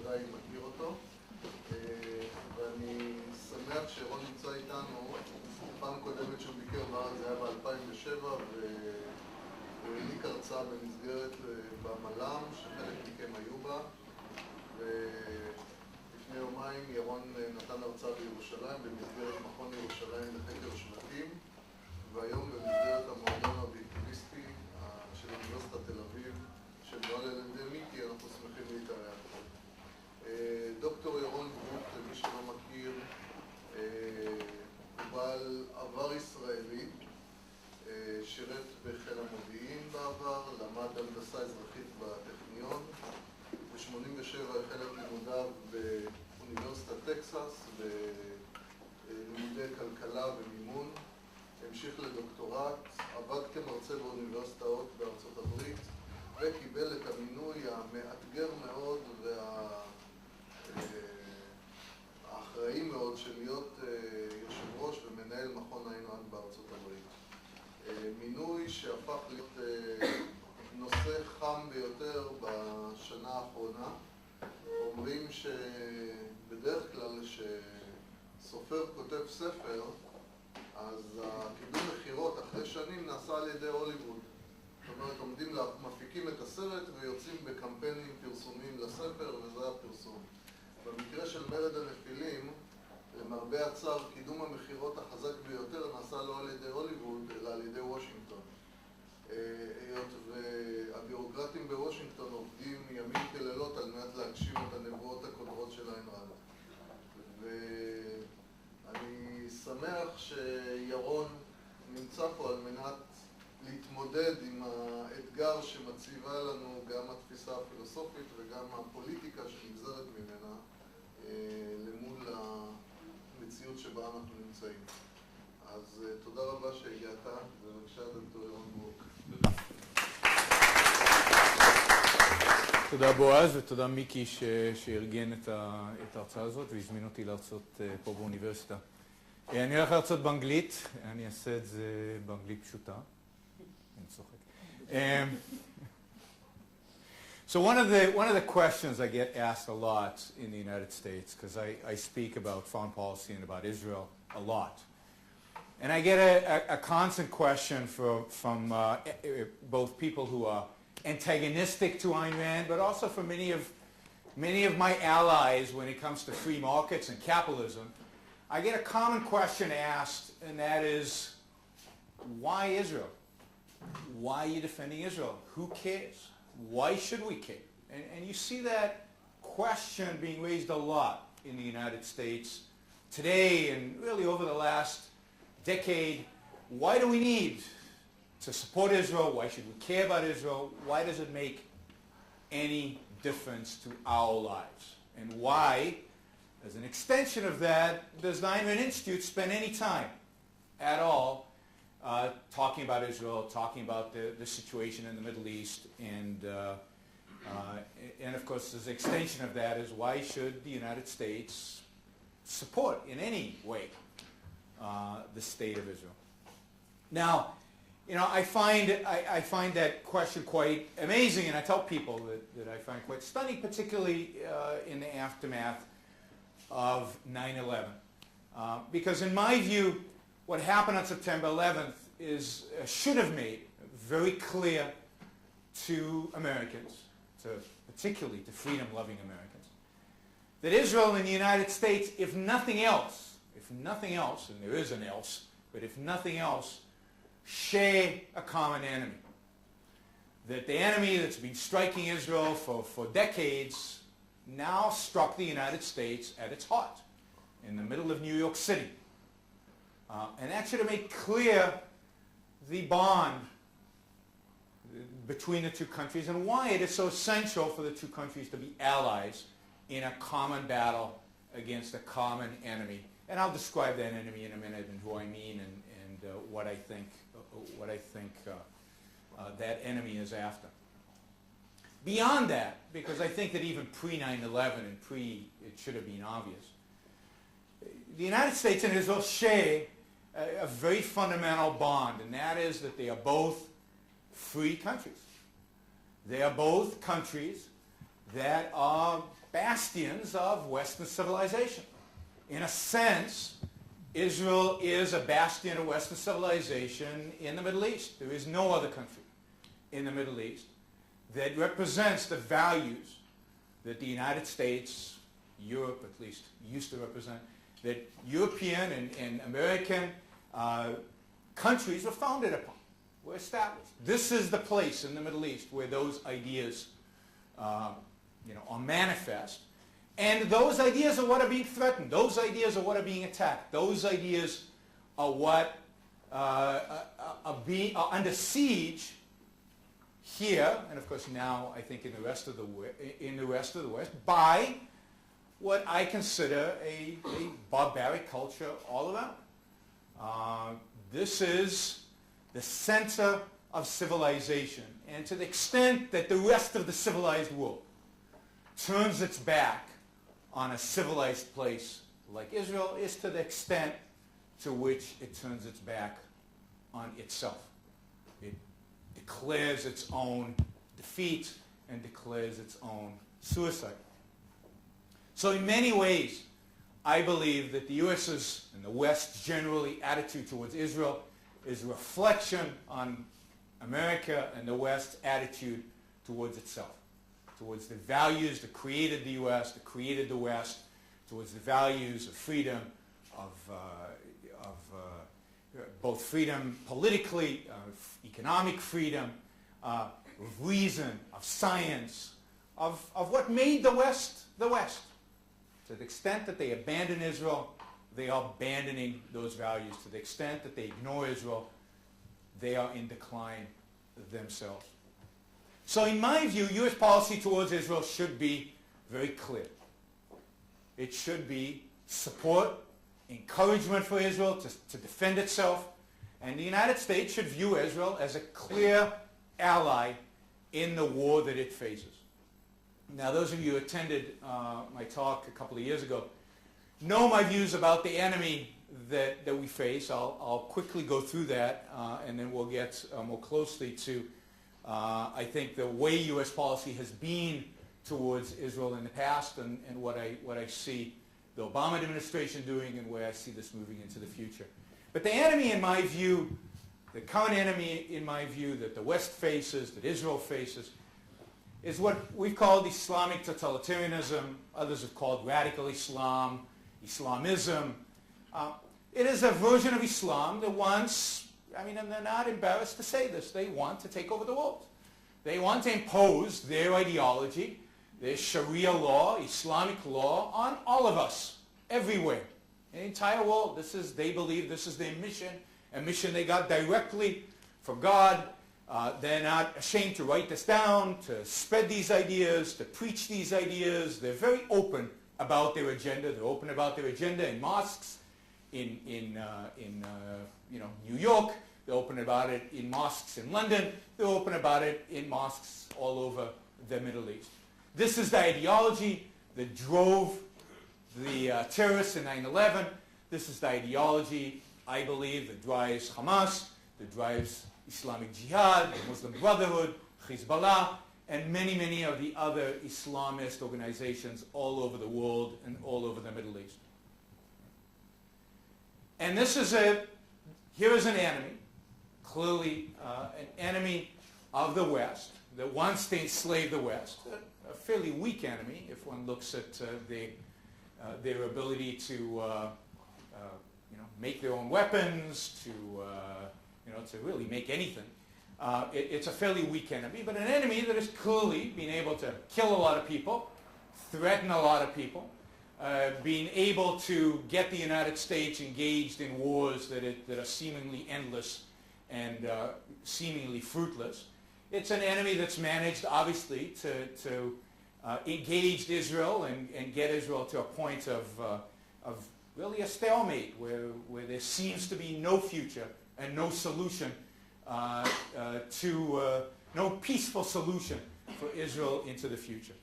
ודאי מכיר אותו. ואני שמח שירון נמצא איתנו. פעם קודמת שהוא ביקר בארץ זה היה ב-2007, והוא העניק הרצאה במסגרת במל"ם, שחלק מכם היו בה. ולפני יומיים ירון נתן הרצאה בירושלים, במסגרת מכון ירושלים לחקר שבטים, והיום במסגרת המועדון האובייקטיביסטי של אוניברסיטת תל אביב, של בעל אלנדמיקי, אנחנו שמחים להתארח פה. דוקטור ירון ברוק, למי שלא מכיר, הוא בעל עבר ישראלי, שירת בחיל המודיעין בעבר, למד הנדסה אזרחית בטכניון, ב-87 החל את לימודיו באוניברסיטת טקסס, בלימודי כלכלה ומימון, המשיך לדוקטורט, עבד כמרצה באוניברסיטאות בארצות הברית, וקיבל את המינוי המאתגר מאוד והאחראי מאוד של להיות יושב ראש ומנהל מכון איין רנד בארצות הברית. מינוי שהפך להיות נושא חם ביותר בשנה האחרונה. אומרים שבדרך כלל שסופר כותב ספר, אז הקידום מחירות אחרי שנים נעשה על ידי הוליווד. זאת אומרת, מפיקים את הסרט ויוצאים בקמפיינים פרסומיים לספר, וזה הפרסום. במקרה של מרד הנפילים, למרבה הצער, קידום המחירות החזק ביותר נעשה לא על ידי הוליווד, אלא על ידי וושינגטון. היות והביורוקרטים בוושינגטון עובדים ימים כלילות על מנת להגשים את הנבואות הקודרות של איין רנד. ואני שמח שירון נמצא פה על מנת להתמודד עם האתגר שמציבה לנו גם התפיסה הפילוסופית וגם הפוליטיקה שנגזרת ממנה למול המציאות שבה אנחנו נמצאים. אז תודה רבה שהגעת, ובבקשה דוקטור ירון ברוק. תודה בועז ותודה מיקי שארגן את ההרצאה הזאת והזמין אותי להרצות פה באוניברסיטה. אני הולך להרצות באנגלית, אני אעשה את זה באנגלית פשוטה. אני צוחק. So one of the questions I get asked a lot in the United States, because I speak about foreign policy and about Israel a lot, and I get a constant question from both people who are antagonistic to Ayn Rand, but also from many of my allies when it comes to free markets and capitalism. I get a common question asked, and that is, why Israel? Why are you defending Israel? Who cares? Why should we care? And you see that question being raised a lot in the United States today and really over the last decade. Why do we need to support Israel? Why should we care about Israel? Why does it make any difference to our lives? And why, as an extension of that, does the Ayn Rand Institute spend any time at all talking about Israel, talking about the situation in the Middle East, and of course, as an extension of that is why should the United States support in any way the state of Israel? Now, you know, I find that question quite amazing, and I tell people that I find quite stunning, particularly in the aftermath of 9/11, because in my view, what happened on September 11th should have made very clear to Americans, particularly to freedom-loving Americans, that Israel and the United States, if nothing else, and there is an else, but if nothing else, share a common enemy. That the enemy that's been striking Israel for decades now struck the United States at its heart, in the middle of New York City. And that should have made clear the bond between the two countries and why it is so essential for the two countries to be allies in a common battle against a common enemy. And I'll describe that enemy in a minute and who I mean and what I think that enemy is after. Beyond that, because I think that even pre-9/11 and it should have been obvious, the United States and Israel share a very fundamental bond, and that is that they are both free countries. They are both countries that are bastions of Western civilization. In a sense, Israel is a bastion of Western civilization in the Middle East. There is no other country in the Middle East that represents the values that the United States, Europe at least, used to represent, that European and American countries were founded upon, were established. This is the place in the Middle East where those ideas are manifest. And those ideas are what are being threatened. Those ideas are what are being attacked. Those ideas are what are under siege here, and of course now I think in the rest of the West, by what I consider a barbaric culture all around. This is the center of civilization, and to the extent that the rest of the civilized world turns its back on a civilized place like Israel is to the extent to which it turns its back on itself. It declares its own defeat and declares its own suicide. So in many ways, I believe that the U.S.'s and the West's generally attitude towards Israel is a reflection on America and the West's attitude towards itself, towards the values that created the U.S., that created the West, towards the values of freedom, of both freedom politically, economic freedom, of reason, of science, of what made the West the West. To the extent that they abandon Israel, they are abandoning those values. To the extent that they ignore Israel, they are in decline themselves. So in my view, U.S. policy towards Israel should be very clear. It should be support, encouragement for Israel to defend itself, and the United States should view Israel as a clear ally in the war that it faces. Now, those of you who attended my talk a couple of years ago know my views about the enemy that we face. I'll quickly go through that, and then we'll get more closely to, I think, the way U.S. policy has been towards Israel in the past and what I see the Obama administration doing and where I see this moving into the future. But the enemy, in my view, the current enemy, in my view, that the West faces, that Israel faces, is what we've called Islamic totalitarianism. Others have called radical Islam, Islamism. It is a version of Islam that wants, and they're not embarrassed to say this, they want to take over the world. They want to impose their ideology, their Sharia law, Islamic law, on all of us, everywhere, in the entire world. They believe this is their mission, a mission they got directly from God. They're not ashamed to write this down, to spread these ideas, to preach these ideas. They're very open about their agenda. They're open about their agenda in mosques, in New York. They're open about it in mosques in London. They're open about it in mosques all over the Middle East. This is the ideology that drove the terrorists in 9/11. This is the ideology, I believe, that drives Hamas, that drives Islamic Jihad, the Muslim Brotherhood, Hezbollah, and many, many of the other Islamist organizations all over the world and all over the Middle East. And here is an enemy, clearly an enemy of the West that wants to enslave the West, a fairly weak enemy if one looks at their ability to make their own weapons, to really make anything. It's a fairly weak enemy, but an enemy that has clearly been able to kill a lot of people, threaten a lot of people, being able to get the United States engaged in wars that are seemingly endless and seemingly fruitless. It's an enemy that's managed, obviously, to engage Israel and get Israel to a point of really a stalemate where there seems to be no future and no solution no peaceful solution for Israel into the future.